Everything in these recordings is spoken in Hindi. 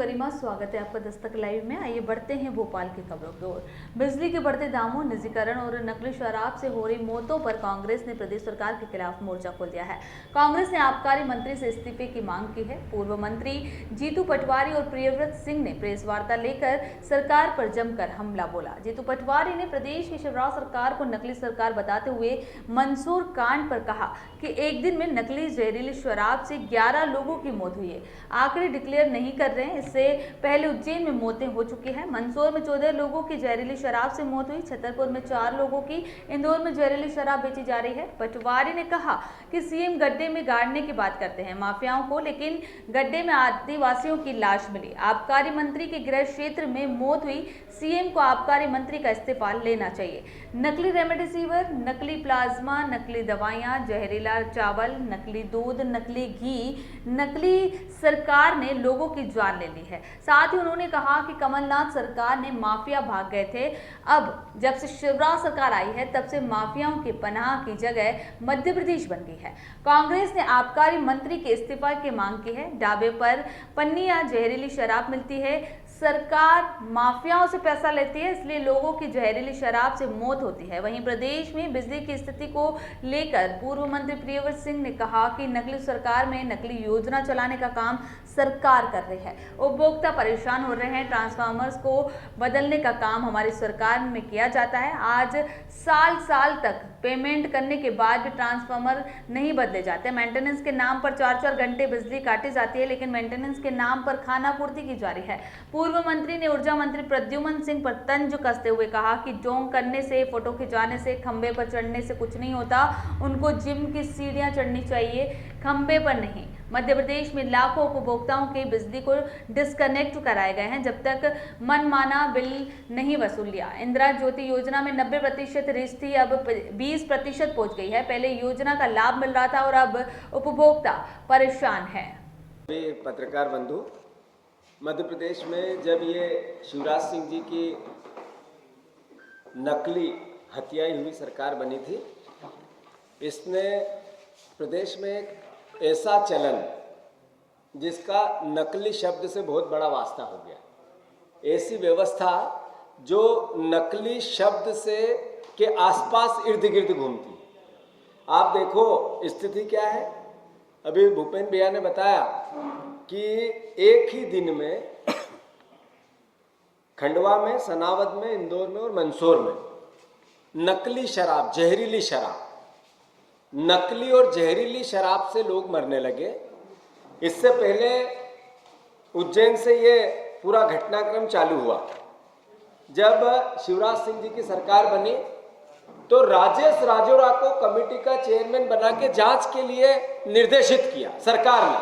गरिमा, स्वागत है आपका दस्तक लाइव में। आइए बढ़ते हैं भोपाल की खबरों की ओर। बिजली के बढ़ते दामों, निजीकरण और नकली शराब से हो रही मौतों पर कांग्रेस ने प्रदेश सरकार के खिलाफ मोर्चा खोल दिया है। कांग्रेस ने आबकारी मंत्री से इस्तीफे की मांग की है। पूर्व मंत्री जीतू पटवारी और प्रियव्रत सिंह ने प्रेस वार्ता लेकर सरकार पर जमकर हमला बोला। जीतू पटवारी ने प्रदेश की शिवराज सरकार को नकली सरकार बताते हुए मंसूर कांड पर कहा कि एक दिन में नकली जहरीली शराब से 11 लोगों की मौत हुई है। आंकड़े डिक्लेयर नहीं कर रहे हैं। इससे पहले उज्जैन में मौतें हो चुकी हैं। मंदसौर में 14 लोगों की जहरीली शराब से मौत हुई। छतरपुर में 4 लोगों की, इंदौर में जहरीली शराब बेची जा रही है। पटवारी ने कहा कि सीएम गड्ढे में गाड़ने की बात करते हैं माफियाओं को, लेकिन गड्ढे में आदिवासियों की लाश मिली। आबकारी मंत्री के गृह क्षेत्र में मौत हुई। सीएम को आबकारी मंत्री का इस्तीफा लेना चाहिए। नकली रेमडेसिविर, नकली प्लाज्मा, नकली दवाइयां, जहरीला चावल, नकली दूध, नकली घी, नकली सरकार ने लोगों की जान ले ली है। साथ ही उन्होंने कहा कि कमलनाथ सरकार ने माफिया भाग गए थे। अब जब से शिवराज सरकार आई है तब से माफियाओं की पनाह की जगह मध्य प्रदेश बन गई है। कांग्रेस ने आबकारी मंत्री के इस्तीफा की मांग की है। ढाबे पर पन्नियां जहरीली शराब मिलती है। सरकार माफियाओं से पैसा लेती है, इसलिए लोगों की जहरीली शराब से मौत होती है। वहीं प्रदेश में बिजली की स्थिति को लेकर पूर्व मंत्री प्रियव्रत सिंह ने कहा कि नकली सरकार में नकली योजना चलाने का काम सरकार कर रही है। उपभोक्ता परेशान हो रहे हैं। ट्रांसफार्मर्स को बदलने का काम हमारी सरकार में किया जाता है। आज साल तक पेमेंट करने के बाद भी ट्रांसफार्मर नहीं बदले जाते। मेंटेनेंस के नाम पर 4-4 घंटे बिजली काटी जाती है, लेकिन मेंटेनेंस के नाम पर खाना पूर्ति की जा रही है। पूर्व मंत्री ने ऊर्जा मंत्री प्रद्युमन सिंह पर तंज कसते हुए कहा कि जोंग करने से, फोटो खिंचाने से, खंबे पर चढ़ने से कुछ नहीं होता। उनको जिम की सीढ़ियां चढ़नी चाहिए, खंबे पर नहीं। मध्य प्रदेश में लाखों उपभोक्ताओं के बिजली को डिस्कनेक्ट कराए गए हैं जब तक मनमाना बिल नहीं वसूल लिया। इंदिरा ज्योति योजना में 90% रीच थी, अब 20% पहुंच गई है। पहले योजना का लाभ मिल रहा था और अब उपभोक्ता परेशान है। पत्रकार बंधु, मध्य प्रदेश में जब ये शिवराज सिंह जी की नकली हत्याई हुई सरकार बनी थी, इसने प्रदेश में एक ऐसा चलन जिसका नकली शब्द से बहुत बड़ा वास्ता हो गया, ऐसी व्यवस्था जो नकली शब्द से के आसपास इर्द गिर्द घूमती। आप देखो स्थिति क्या है। अभी भूपेंद्र भैया ने बताया कि एक ही दिन में खंडवा में, सनावद में, इंदौर में और मंदसौर में नकली शराब, जहरीली शराब, नकली और जहरीली शराब से लोग मरने लगे। इससे पहले उज्जैन से ये पूरा घटनाक्रम चालू हुआ। जब शिवराज सिंह जी की सरकार बनी तो राजेश राजौरा को कमेटी का चेयरमैन बना के जांच के लिए निर्देशित किया सरकार ने।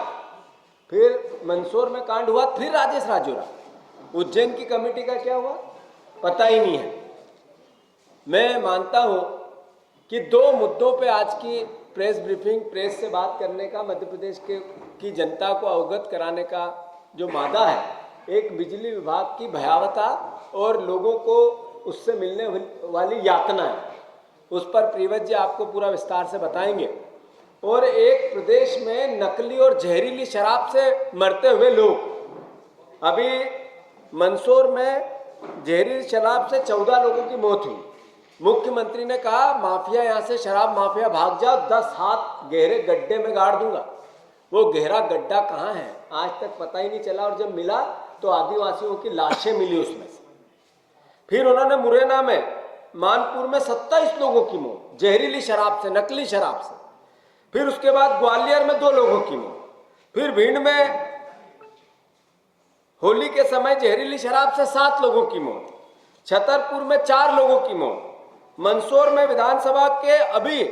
फिर मंदसौर में कांड हुआ, फिर राजेश राजौरा। उज्जैन की कमेटी का क्या हुआ पता ही नहीं है। मैं मानता हूं कि 2 मुद्दों पे आज की प्रेस ब्रीफिंग, प्रेस से बात करने का, मध्य प्रदेश की जनता को अवगत कराने का जो मादा है, एक बिजली विभाग की भयावहता और लोगों को उससे मिलने वाली यातना है, उस पर प्रियव्रत जी आपको पूरा विस्तार से बताएंगे। और एक प्रदेश में नकली और जहरीली शराब से मरते हुए लोग। अभी मंदसौर में जहरीली शराब से 14 लोगों की मौत हुई। मुख्यमंत्री ने कहा माफिया यहां से, शराब माफिया भाग जाओ, 10 हाथ गहरे गड्ढे में गाड़ दूंगा। वो गहरा गड्ढा कहाँ है आज तक पता ही नहीं चला, और जब मिला तो आदिवासियों की लाशें मिली उसमें से। फिर उन्होंने मुरैना में, मानपुर में 27 लोगों की मौत जहरीली शराब से, नकली शराब से। फिर उसके बाद ग्वालियर में 2 लोगों की मौत। फिर भिंड में होली के समय जहरीली शराब से 7 लोगों की मौत। छतरपुर में 4 लोगों की मौत। मंदसौर में विधानसभा के अभी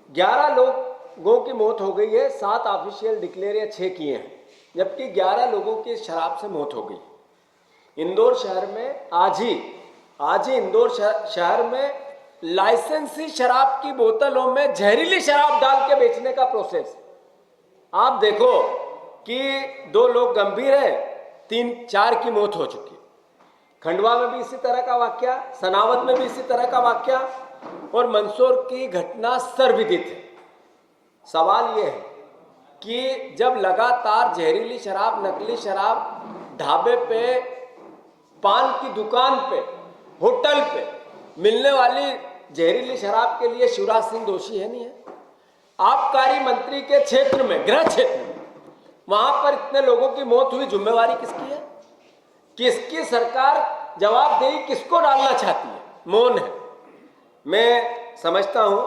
11 लोगों की मौत हो गई है। 7 ऑफिशियल डिक्लेयर या 6 किए हैं, जबकि 11 लोगों की शराब से मौत हो गई। इंदौर शहर में आज ही इंदौर शहर में लाइसेंसी शराब की बोतलों में जहरीली शराब डाल के बेचने का प्रोसेस। आप देखो कि 2 लोग गंभीर हैं, 3-4 की मौत हो चुकी। खंडवा में भी इसी तरह का वाकया, सनावद में भी इसी तरह का वाकया, और मंदसौर की घटना सर्वविदित है। सवाल यह है कि जब लगातार जहरीली शराब, नकली शराब ढाबे पे, पान की दुकान पे, होटल पे मिलने वाली जहरीली शराब के लिए शिवराज सिंह दोषी है? नहीं है। आबकारी मंत्री के क्षेत्र में, गृह क्षेत्र में, वहां पर इतने लोगों की मौत हुई, जिम्मेवारी किसकी है? किसकी सरकार जवाबदेही किसको डालना चाहती है? मौन है। मैं समझता हूं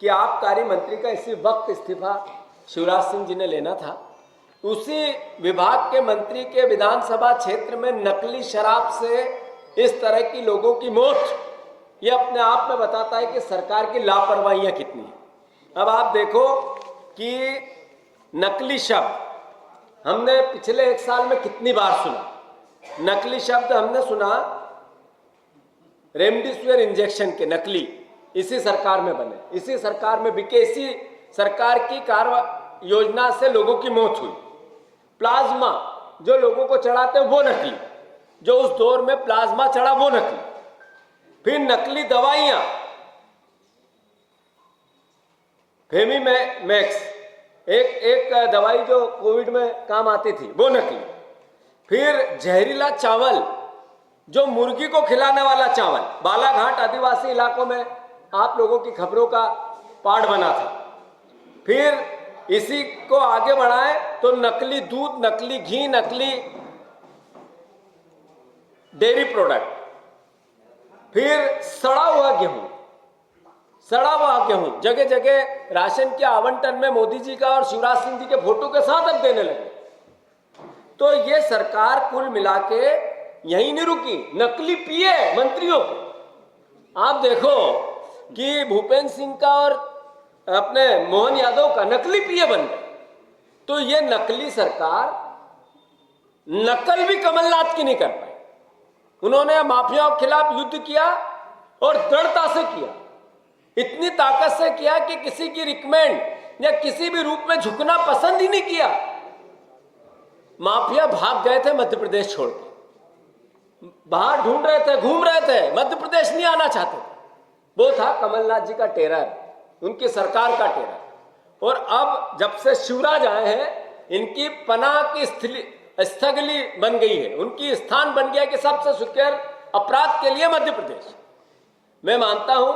कि आबकारी मंत्री का इसी वक्त इस्तीफा शिवराज सिंह जी ने लेना था। उसी विभाग के मंत्री के विधानसभा क्षेत्र में नकली शराब से इस तरह की लोगों की मौत, ये अपने आप में बताता है कि सरकार की लापरवाहियां कितनी है। अब आप देखो कि नकली शब्द हमने पिछले 1 साल में कितनी बार सुना। नकली शब्द हमने सुना रेमडेसिविर इंजेक्शन के नकली, इसी सरकार में बने, इसी सरकार में बिके, इसी सरकार की कार्य योजना से लोगों की मौत हुई। प्लाज्मा जो लोगों को चढ़ाते हैं वो नकली, जो उस दौर में प्लाज्मा चढ़ा वो नकली। फिर नकली दवाइयां, फेमीमैक्स, एक दवाई जो कोविड में काम आती थी वो नकली। फिर जहरीला चावल, जो मुर्गी को खिलाने वाला चावल, बालाघाट आदिवासी इलाकों में आप लोगों की खबरों का पार्ट बना था। फिर इसी को आगे बढ़ाएं तो नकली दूध, नकली घी, नकली डेयरी प्रोडक्ट, फिर सड़ा हुआ गेहूं, जगह जगह राशन के आवंटन में मोदी जी का और शिवराज सिंह जी के फोटो के साथ अब देने लगे। तो ये सरकार कुल मिला के यहीं नहीं रुकी, नकली पीए मंत्रियों को। आप देखो कि भूपेंद्र सिंह का और अपने मोहन यादव का नकली पीए बन गए। तो ये नकली सरकार, नकल भी कमलनाथ की नहीं कर पाई। उन्होंने माफियाओं के खिलाफ युद्ध किया और दृढ़ता से किया, इतनी ताकत से किया कि किसी की रिकमेंड या किसी भी रूप में झुकना पसंद ही नहीं किया। माफिया भाग गए थे मध्य प्रदेश छोड़ के, बाहर ढूंढ रहे थे, घूम रहे थे, मध्य प्रदेश नहीं आना चाहते थे। वो था कमलनाथ जी का टेरर, उनकी सरकार का टेरर। और अब जब से शिवराज आए हैं, इनकी पनाह की स्थगली बन गई है, उनकी स्थान बन गया कि सबसे सुखकर अपराध के लिए मध्य प्रदेश। मैं मानता हूं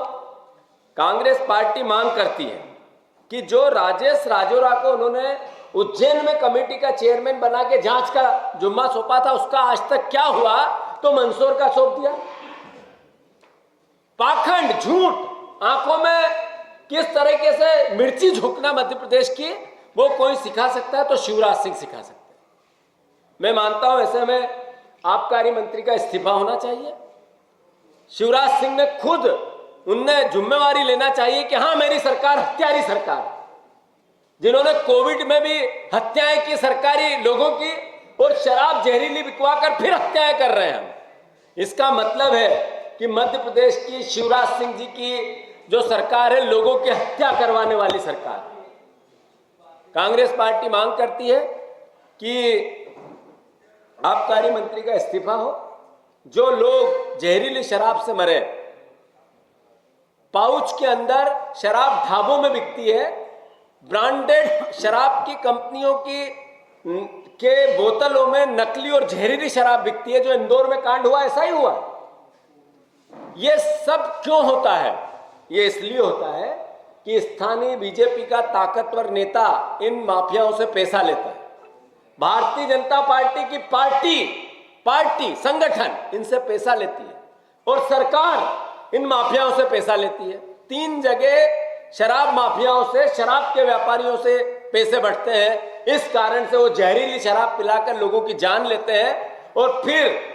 कांग्रेस पार्टी मांग करती है कि जो राजेश राजौरा को उन्होंने उज्जैन में कमेटी का चेयरमैन बना के जांच का जुम्मा सौंपा था, उसका आज तक क्या हुआ? तो मंदसौर का सौंप दिया। पाखंड, झूठ, आंखों में किस तरीके से मिर्ची झोंकना मध्य प्रदेश की, वो कोई सिखा सकता है तो शिवराज सिंह सिखा सकते हैं। मैं मानता हूं ऐसे में आबकारी मंत्री का इस्तीफा होना चाहिए। शिवराज सिंह ने खुद, उनने जिम्मेवारी लेना चाहिए कि हां, मेरी सरकार हत्यारी सरकार है, जिन्होंने कोविड में भी हत्याएं की सरकारी लोगों की, और शराब जहरीली बिकवा कर फिर हत्याएं कर रहे हैं। इसका मतलब है कि मध्य प्रदेश की शिवराज सिंह जी की जो सरकार है, लोगों की हत्या करवाने वाली सरकार। कांग्रेस पार्टी मांग करती है कि आबकारी मंत्री का इस्तीफा हो। जो लोग जहरीली शराब से मरे, पाउच के अंदर शराब ढाबों में बिकती है, ब्रांडेड शराब की कंपनियों के बोतलों में नकली और जहरीली शराब बिकती है। जो इंदौर में कांड हुआ, ऐसा ही हुआ। यह सब क्यों होता है? यह इसलिए होता है कि स्थानीय बीजेपी का ताकतवर नेता इन माफियाओं से पैसा लेता है। भारतीय जनता पार्टी की पार्टी संगठन इनसे पैसा लेती है और सरकार इन माफियाओं से पैसा लेती है। 3 जगह शराब माफियाओं से, शराब के व्यापारियों से पैसे बढ़ते हैं। इस कारण से वो जहरीली शराब पिलाकर लोगों की जान लेते हैं और फिर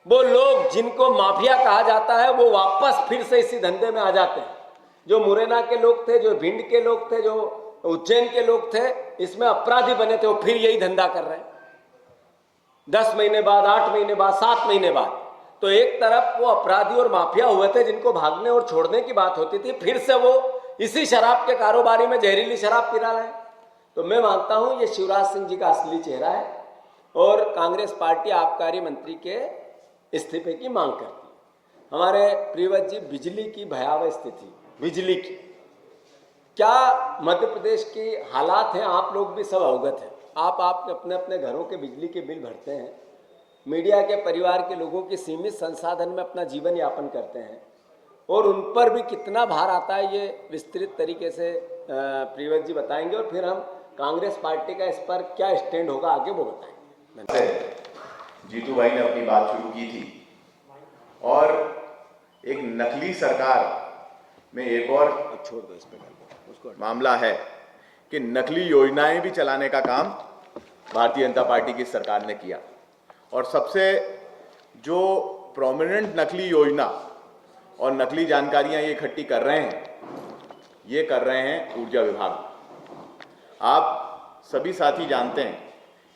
वो लोग जिनको माफिया कहा जाता है, वो वापस फिर से इसी धंधे में आ जाते हैं। जो मुरैना के लोग थे, जो भिंड के लोग थे, जो उज्जैन के लोग थे, इसमें अपराधी बने थे, वो फिर यही धंधा कर रहे हैं। 10 महीने बाद, 8 महीने बाद, 7 महीने बाद। तो एक तरफ वो अपराधी और माफिया हुए थे जिनको भागने और छोड़ने की बात होती थी, फिर से वो इसी शराब के कारोबारी में जहरीली शराब पिला रहे हैं। तो मैं मानता हूं ये शिवराज सिंह जी का असली चेहरा है और कांग्रेस पार्टी आबकारी मंत्री के इस्तीफे की मांग करती है। हमारे प्रियव्रत जी, बिजली की भयावह स्थिति, बिजली की क्या मध्य प्रदेश की हालात हैं, आप लोग भी सब अवगत हैं। आप अपने अपने घरों के बिजली के बिल भरते हैं। मीडिया के परिवार के लोगों के सीमित संसाधन में अपना जीवन यापन करते हैं और उन पर भी कितना भार आता है, ये विस्तृत तरीके से प्रियव्रत जी बताएंगे और फिर हम कांग्रेस पार्टी का इस पर क्या स्टैंड होगा आगे वो बताएंगे। जीतू भाई ने अपनी बात शुरू की थी और एक नकली सरकार में एक और छोड़ दो इस पर उसको। मामला है कि नकली योजनाएं भी चलाने का काम भारतीय जनता पार्टी की सरकार ने किया और सबसे जो प्रोमिनेंट नकली योजना और नकली जानकारियां ये इकट्ठी कर रहे हैं ऊर्जा विभाग। आप सभी साथी जानते हैं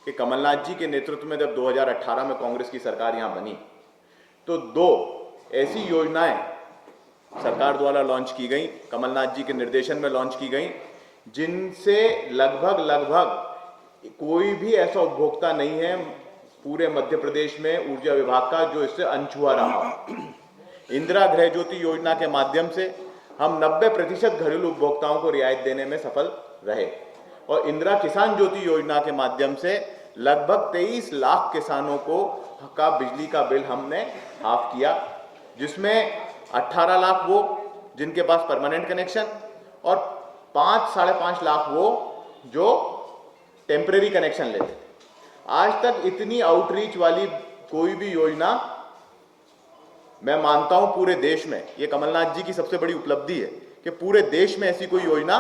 कि कमलनाथ जी के नेतृत्व में जब 2018 में कांग्रेस की सरकार यहां बनी तो 2 ऐसी योजनाएं सरकार द्वारा लॉन्च की गई, कमलनाथ जी के निर्देशन में लॉन्च की गई, जिनसे लगभग कोई भी ऐसा उपभोक्ता नहीं है पूरे मध्य प्रदेश में ऊर्जा विभाग का जो इससे अनछुआ रहा। इंदिरा गृह ज्योति योजना के माध्यम से हम 90% घरेलू उपभोक्ताओं को रियायत देने में सफल रहे और इंदिरा किसान ज्योति योजना के माध्यम से लगभग 23 लाख किसानों का बिजली का बिल हमने हाफ किया, जिसमें 18 लाख वो जिनके पास परमानेंट कनेक्शन और 5-5.5 लाख वो जो टेम्परेरी कनेक्शन लेते थे। आज तक इतनी आउटरीच वाली कोई भी योजना मैं मानता हूं पूरे देश में, ये कमलनाथ जी की सबसे बड़ी उपलब्धि है कि पूरे देश में ऐसी कोई योजना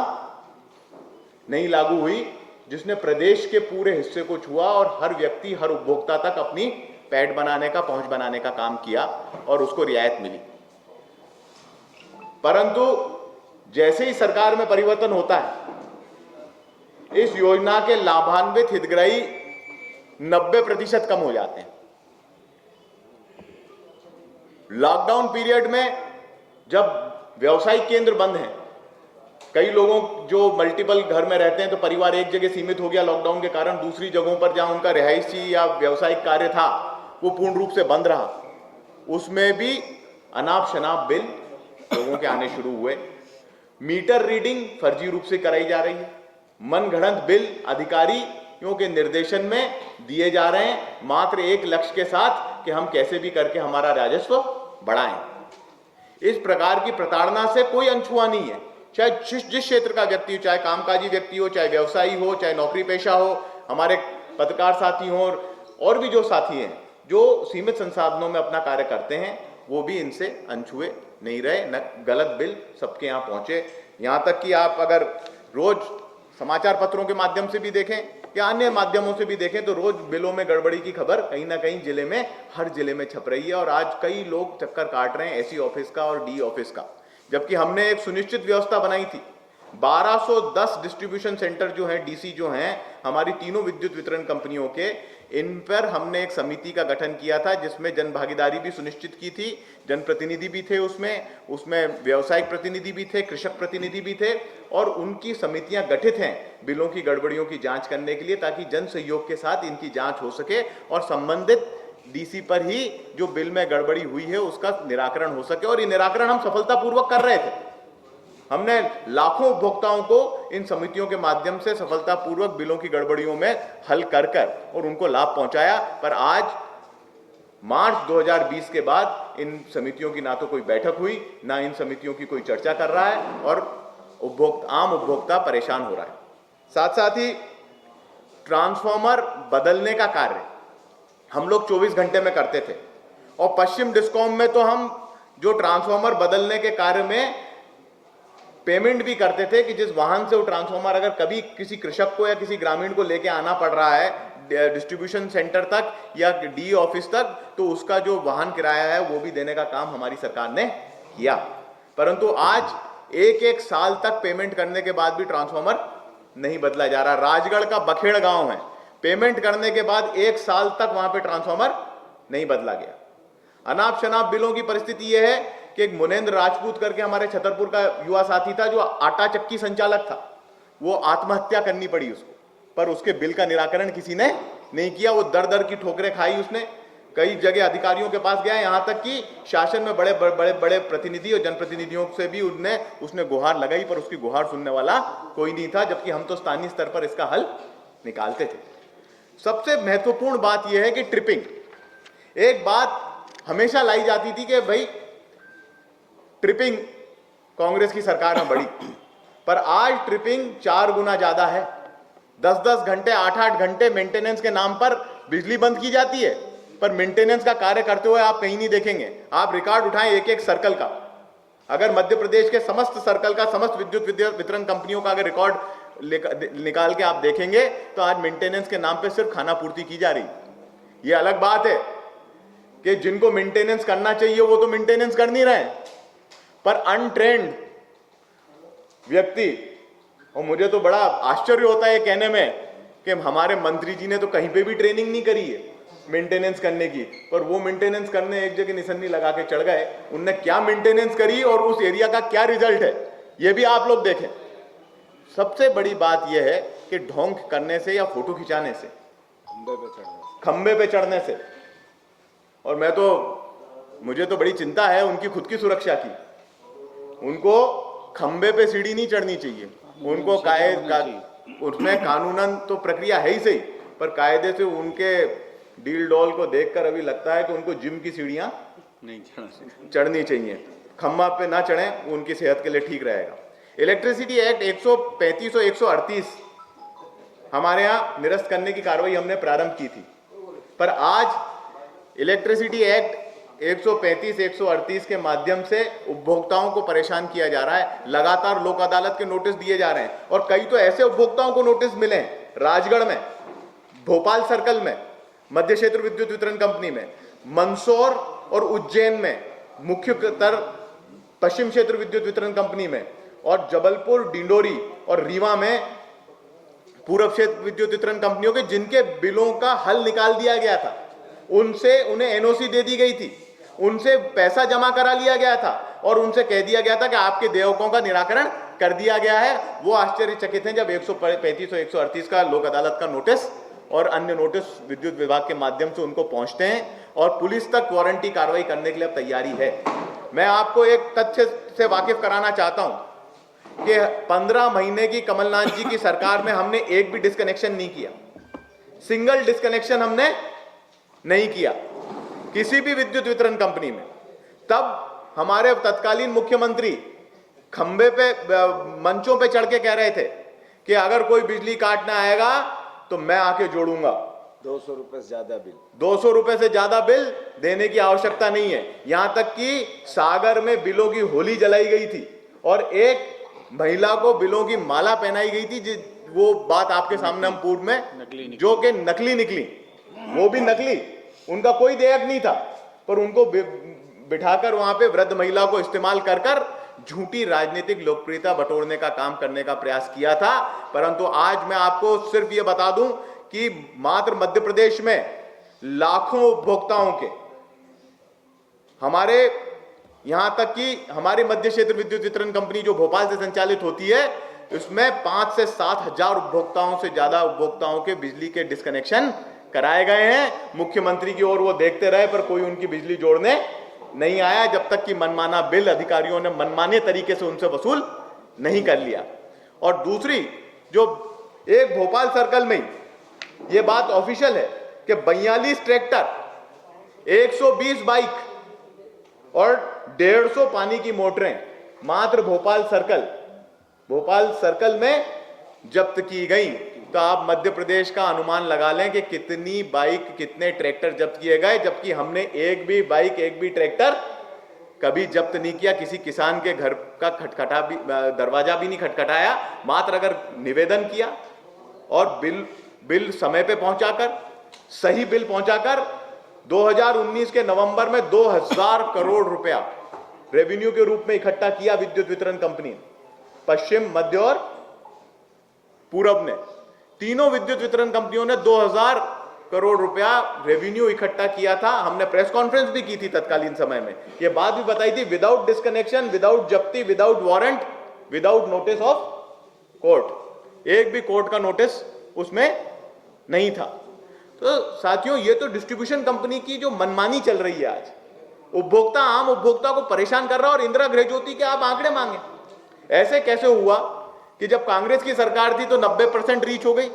नहीं लागू हुई जिसने प्रदेश के पूरे हिस्से को छुआ और हर व्यक्ति, हर उपभोक्ता तक अपनी पैड बनाने का, पहुंच बनाने का काम किया और उसको रियायत मिली। परंतु जैसे ही सरकार में परिवर्तन होता है इस योजना के लाभान्वित हितग्राही 90% कम हो जाते हैं। लॉकडाउन पीरियड में जब व्यावसायिक केंद्र बंद हैं, कई लोगों जो मल्टीपल घर में रहते हैं तो परिवार एक जगह सीमित हो गया लॉकडाउन के कारण, दूसरी जगहों पर जहां उनका रिहायशी या व्यावसायिक कार्य था वो पूर्ण रूप से बंद रहा। उसमें भी अनाप शनाप बिल लोगों के आने शुरू हुए। मीटर रीडिंग फर्जी रूप से कराई जा रही है, मनगढ़ंत बिल अधिकारियों के निर्देशन में दिए जा रहे हैं मात्र एक लक्ष्य के साथ कि हम कैसे भी करके हमारा राजस्व बढ़ाएं। इस प्रकार की प्रताड़ना से कोई अनछुआ नहीं है, चाहे जिस क्षेत्र का व्यक्ति हो, चाहे कामकाजी व्यक्ति हो, चाहे व्यवसायी हो, चाहे नौकरी पेशा हो, हमारे पत्रकार साथी हो और भी जो साथी हैं जो सीमित संसाधनों में अपना कार्य करते हैं, वो भी इनसे अनछुए नहीं रहे। न गलत बिल सबके यहाँ पहुंचे। यहाँ तक कि आप अगर रोज समाचार पत्रों के माध्यम से भी देखें या अन्य माध्यमों से भी देखें तो रोज बिलों में गड़बड़ी की खबर कहीं ना कहीं जिले में, हर जिले में छप रही है और आज कई लोग चक्कर काट रहे हैं एसी ऑफिस का और डी ऑफिस का, जबकि हमने एक सुनिश्चित व्यवस्था बनाई थी। 1210 डिस्ट्रीब्यूशन सेंटर जो हैं, डीसी जो हैं हमारी तीनों विद्युत वितरण कंपनियों के, इन पर हमने एक समिति का गठन किया था जिसमें जन भागीदारी भी सुनिश्चित की थी, जनप्रतिनिधि भी थे उसमें व्यावसायिक प्रतिनिधि भी थे, कृषक प्रतिनिधि भी थे और उनकी समितियां गठित हैं बिलों की गड़बड़ियों की जांच करने के लिए, ताकि जन सहयोग के साथ इनकी जांच हो सके और संबंधित डीसी पर ही जो बिल में गड़बड़ी हुई है उसका निराकरण हो सके। और ये निराकरण हम सफलतापूर्वक कर रहे थे। हमने लाखों उपभोक्ताओं को इन समितियों के माध्यम से सफलतापूर्वक बिलों की गड़बड़ियों में हल कर और उनको लाभ पहुंचाया। पर आज मार्च 2020 के बाद इन समितियों की ना तो कोई बैठक हुई, ना इन समितियों की कोई चर्चा कर रहा है और आम उपभोक्ता परेशान हो रहा है। साथ साथ ही ट्रांसफॉर्मर बदलने का कार्य हम लोग 24 घंटे में करते थे और पश्चिम डिस्कॉम में तो हम जो ट्रांसफॉर्मर बदलने के कार्य में पेमेंट भी करते थे कि जिस वाहन से वो ट्रांसफॉर्मर अगर कभी किसी कृषक को या किसी ग्रामीण को लेके आना पड़ रहा है डिस्ट्रीब्यूशन सेंटर तक या डी ऑफिस तक, तो उसका जो वाहन किराया है वो भी देने का काम हमारी सरकार ने किया। परंतु आज एक साल तक पेमेंट करने के बाद भी ट्रांसफॉर्मर नहीं बदला जा रहा। राजगढ़ का बखेड़ गांव है, पेमेंट करने के बाद 1 साल तक वहां पे ट्रांसफॉर्मर नहीं बदला गया। अनाप शनाप बिलों की परिस्थिति यह है कि एक मुनेंद्र राजपूत करके हमारे छतरपुर का युवा साथी था जो आटा चक्की संचालक था, वो आत्महत्या करनी पड़ी उसको, पर उसके बिल का निराकरण किसी ने नहीं किया। वो दर दर की ठोकरें खाई उसने, कई जगह अधिकारियों के पास गया, यहां तक कि शासन में बड़े बड़े बड़े प्रतिनिधि और जनप्रतिनिधियों से भी उसने गुहार लगाई, पर उसकी गुहार सुनने वाला कोई नहीं था, जबकि हम तो स्थानीय स्तर पर इसका हल निकालते थे। सबसे महत्वपूर्ण बात यह है कि ट्रिपिंग, एक बात हमेशा लाई जाती थी कि भाई ट्रिपिंग कांग्रेस की सरकार में बढ़ी, पर आज ट्रिपिंग 4 गुना ज्यादा है। 10-10 घंटे 8-8 घंटे मेंटेनेंस के नाम पर बिजली बंद की जाती है, पर मेंटेनेंस का कार्य करते हुए आप कहीं नहीं देखेंगे। आप रिकॉर्ड उठाएं एक एक सर्कल का, अगर मध्य प्रदेश के समस्त सर्कल का, समस्त विद्युत वितरण कंपनियों का अगर रिकॉर्ड निकाल के आप देखेंगे तो आज मेंटेनेंस के नाम पे सिर्फ खाना पूर्ति की जा रही। ये अलग बात है कि जिनको मेंटेनेंस करना चाहिए वो तो मेंटेनेंस कर नहीं रहे, पर अनट्रेंड व्यक्ति, और मुझे तो बड़ा आश्चर्य होता है कहने में कि हमारे मंत्री जी ने तो कहीं पे भी ट्रेनिंग नहीं करी है मेंटेनेंस करने की, पर वो मेंटेनेंस करने एक जगह निशानी लगा के चढ़ गए। उनने क्या मेंटेनेंस करी और उस एरिया का क्या रिजल्ट है, ये भी आप लोग देखें। सबसे बड़ी बात यह है कि ढोंग करने से या फोटो खिंचाने से, खंबे पे चढ़ने से, और मुझे तो बड़ी चिंता है उनकी खुद की सुरक्षा की। उनको खंबे पे सीढ़ी नहीं चढ़नी चाहिए, उनको उसमें कानूनन तो प्रक्रिया है ही सही, पर कायदे से उनके डील डॉल को देखकर अभी लगता है कि उनको जिम की सीढ़ियां नहीं चढ़नी चाहिए। खंबा पे ना चढ़े, उनकी सेहत के लिए ठीक रहेगा। इलेक्ट्रिसिटी एक्ट 135 और 138 हमारे यहाँ निरस्त करने की कार्रवाई हमने प्रारंभ की थी, पर आज इलेक्ट्रिसिटी एक्ट 135, 138 के माध्यम से उपभोक्ताओं को परेशान किया जा रहा है। लगातार लोक अदालत के नोटिस दिए जा रहे हैं, और कई तो ऐसे उपभोक्ताओं को नोटिस मिले हैं राजगढ़ में, भोपाल सर्कल में, मध्य क्षेत्र विद्युत वितरण कंपनी में, मंदसौर और उज्जैन में, मुख्यतर पश्चिम क्षेत्र विद्युत वितरण कंपनी में, और जबलपुर, डिंडोरी और रीवा में पूर्व क्षेत्र विद्युत वितरण कंपनियों के जिनके बिलों का हल निकाल दिया गया था, उनसे उन्हें एनओसी दे दी गई थी, उनसे पैसा जमा करा लिया गया था और उनसे कह दिया गया था कि आपके देयकों का निराकरण कर दिया गया है। वो आश्चर्यचकित हैं जब 135 और 138 का लोक अदालत का नोटिस और अन्य नोटिस विद्युत विभाग के माध्यम से उनको पहुंचते हैं, और पुलिस तक वारंटी कार्रवाई करने के लिए अब तैयारी है। मैं आपको एक तथ्य से वाकिफ कराना चाहता हूं कि 15 महीने की कमलनाथ जी की सरकार में हमने एक भी डिस्कनेक्शन नहीं किया, सिंगल डिस्कनेक्शन हमने नहीं किया किसी भी विद्युत वितरण कंपनी में। तब हमारे तत्कालीन मुख्यमंत्री खंबे पे, मंचों पे चढ़ के कह रहे थे कि अगर कोई बिजली काटना आएगा तो मैं आके जोड़ूंगा। 200 रुपए से ज्यादा बिल, 200 रुपए से ज्यादा बिल देने की आवश्यकता नहीं है। यहां तक कि सागर में बिलों की होली जलाई गई थी और एक महिला को बिलों की माला पहनाई गई थी, वो बात आपके सामने हम पूर्व में, जो कि नकली निकली, वो भी नकली, उनका कोई देयक नहीं था, पर उनको बिठाकर वहां पे वृद्ध महिला को इस्तेमाल कर कर झूठी राजनीतिक लोकप्रियता बटोरने का काम करने का प्रयास किया था। परंतु आज मैं आपको सिर्फ ये बता दूं कि मात्र मध्य प्रदेश में लाखों उपभोक्ताओं के, हमारे यहां तक कि हमारे मध्य क्षेत्र विद्युत वितरण कंपनी जो भोपाल से संचालित होती है, उसमें 5 से 7 हजार उपभोक्ताओं से ज्यादा उपभोक्ताओं के बिजली के डिस्कनेक्शन कराए गए हैं। मुख्यमंत्री की ओर वो देखते रहे, पर कोई उनकी बिजली जोड़ने नहीं आया, जब तक कि मनमाना बिल अधिकारियों ने मनमाने तरीके से उनसे वसूल नहीं कर लिया। और दूसरी, जो एक भोपाल सर्कल में ये बात ऑफिशियल है कि 42 ट्रैक्टर, 120 बाइक और 150 पानी की मोटरें मात्र भोपाल सर्कल में जब्त की गई। तो आप मध्य प्रदेश का अनुमान लगा लें कि कितनी बाइक, कितने ट्रैक्टर जब्त किए गए, जबकि हमने एक भी बाइक, एक भी ट्रैक्टर कभी जब्त नहीं किया। किसी किसान के घर का दरवाजा भी नहीं खटखटाया, मात्र अगर निवेदन किया और बिल समय पे पहुंचाकर, सही बिल पहुंचाकर 2019 के नवंबर में 2000 करोड़ रुपया रेवेन्यू के रूप में इकट्ठा किया विद्युत वितरण कंपनी, पश्चिम, मध्य और पूरब ने। तीनों विद्युत वितरण कंपनियों ने 2000 करोड़ रुपया रेवेन्यू इकट्ठा किया था। हमने प्रेस कॉन्फ्रेंस भी की थी तत्कालीन समय में, यह बात भी बताई थी, विदाउट डिस्कनेक्शन, विदाउट जप्ती, without warrant, without notice of court. एक भी कोर्ट का नोटिस उसमें नहीं था। तो साथियों, ये तो डिस्ट्रीब्यूशन कंपनी की जो मनमानी चल रही है आज, उपभोक्ता, आम उपभोक्ता को परेशान कर रहा है, और इंदिरा गृह ज्योति के आप आंकड़े मांगे। ऐसे कैसे हुआ कि जब कांग्रेस की सरकार थी तो 90% रीच हो गई,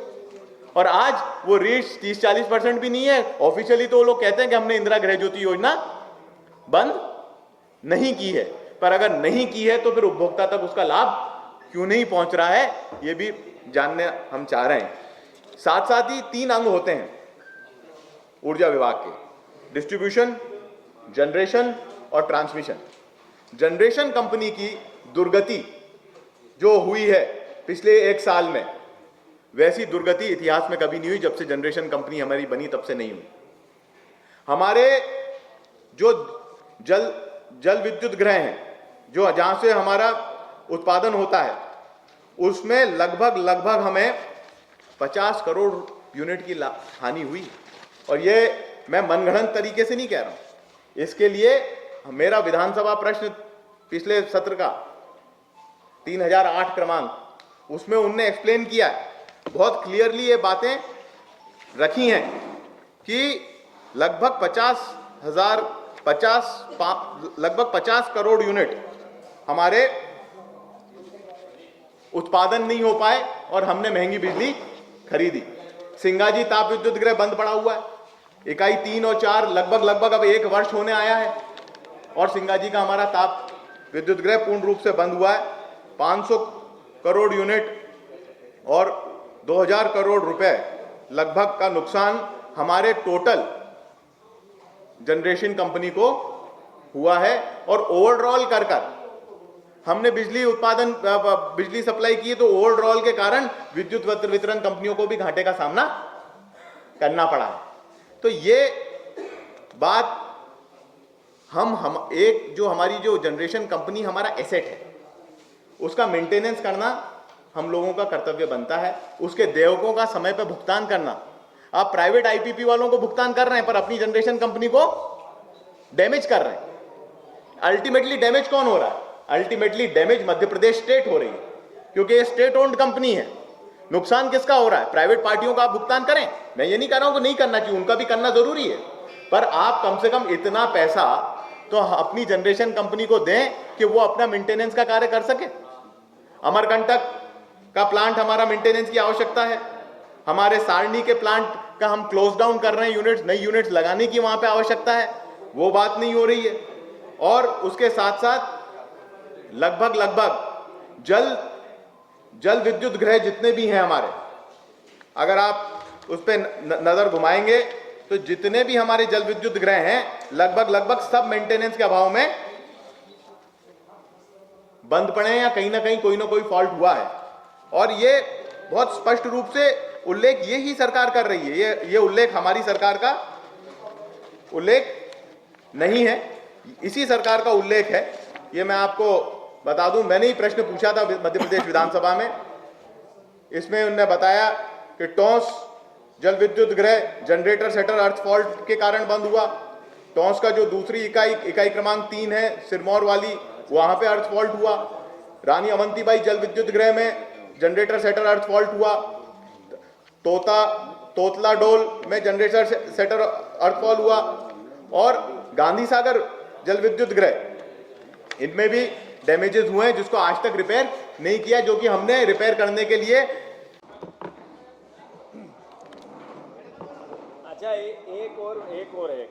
और आज वो रीच 30-40% भी नहीं है। ऑफिशियली तो वो लोग कहते हैं कि हमने इंदिरा गृह ज्योति योजना बंद नहीं की है, पर अगर नहीं की है तो फिर उपभोक्ता तक उसका लाभ क्यों नहीं पहुंच रहा है, ये भी जानने हम चाह रहे हैं। साथ साथ ही 3 अंग होते हैं ऊर्जा विभाग के: डिस्ट्रीब्यूशन, जनरेशन और ट्रांसमिशन। जनरेशन कंपनी की दुर्गति जो हुई है पिछले 1 साल में, वैसी दुर्गति इतिहास में कभी नहीं हुई। जब से जनरेशन कंपनी हमारी बनी तब से नहीं हुई। हमारे जो जल विद्युत ग्रह हैं, जो जहां से हमारा उत्पादन होता है, उसमें लगभग हमें 50 करोड़ यूनिट की हानि हुई। और ये मैं मनगढ़ंत तरीके से नहीं कह रहा हूं। इसके लिए मेरा विधानसभा प्रश्न पिछले सत्र का 3008 क्रमांक, उसमें उनने एक्सप्लेन किया है, बहुत क्लियरली ये बातें रखी हैं कि लगभग 50 करोड़ यूनिट हमारे उत्पादन नहीं हो पाए और हमने महंगी बिजली खरीदी। सिंगाजी ताप विद्युत गृह बंद पड़ा हुआ है। इकाई 3 और 4 लगभग अब 1 वर्ष होने आया है और सिंगाजी का हमारा ताप विद्युत गृह पूर्ण रूप से बंद हुआ है। 500 करोड़ यूनिट और 2000 करोड़ रुपए लगभग का नुकसान हमारे टोटल जनरेशन कंपनी को हुआ है। और ओवरऑल कर हमने बिजली सप्लाई की, तो ओवरऑल के कारण विद्युत वितरण कंपनियों को भी घाटे का सामना करना पड़ा है। तो ये बात हम एक जो हमारी जो जनरेशन कंपनी हमारा एसेट है, उसका मेंटेनेंस करना हम लोगों का कर्तव्य बनता है। उसके देयकों का समय पर भुगतान करना। आप प्राइवेट आईपीपी वालों को भुगतान कर रहे हैं पर अपनी जनरेशन कंपनी को डैमेज कर रहे हैं। अल्टीमेटली डैमेज कौन हो रहा है? Ultimately damage Madhya Pradesh state हो रही है, क्योंकि ये स्टेट ओन्ड कंपनी है। नुकसान किसका हो रहा है? प्राइवेट पार्टियों का आप भुगतान करें। मैं ये नहीं कह रहा हूं कि नहीं करना चाहिए, उनका भी करना जरूरी है, पर आप कम से कम इतना पैसा तो अपनी जनरेशन कंपनी को दें कि वो अपना मेंटेनेंस का कार्य कर सके। अमरकंटक का प्लांट हमारा मेंटेनेंस की आवश्यकता है। हमारे सारणी के प्लांट का हम क्लोज डाउन कर रहे हैं, यूनिट्स, नई यूनिट्स लगाने की वहां पे आवश्यकता है, वो बात नहीं हो रही है। और उसके साथ साथ लगभग जल विद्युत गृह जितने भी हैं हमारे, अगर आप उस पर नजर घुमाएंगे तो जितने भी हमारे जल विद्युत गृह हैं लगभग सब मेंटेनेंस के अभाव में बंद पड़े हैं या कहीं ना कहीं कोई ना कोई फॉल्ट हुआ है। और ये बहुत स्पष्ट रूप से उल्लेख ये ही सरकार कर रही है। ये उल्लेख हमारी सरकार का उल्लेख नहीं है, इसी सरकार का उल्लेख है। ये मैं आपको बता दूं, मैंने ही प्रश्न पूछा था मध्य प्रदेश विधानसभा में। इसमें उन्होंने बताया कि टोंस जल विद्युत गृह जनरेटर सेटर अर्थ फॉल्ट के कारण बंद हुआ। टोंस का जो दूसरी इकाई क्रमांक 3 है सिरमौर वाली, वहां पे अर्थ फॉल्ट हुआ। रानी अवंतीबाई जल विद्युत गृह में जनरेटर सेटर अर्थ फॉल्ट हुआ। तोतला डोल में जनरेटर सेटर अर्थ फॉल हुआ। और गांधी सागर जल विद्युत गृह, इनमें भी डैमेजेस हुए हैं जिसको आज तक रिपेयर नहीं किया, जो कि हमने रिपेयर करने के लिए। अच्छा, एक और है।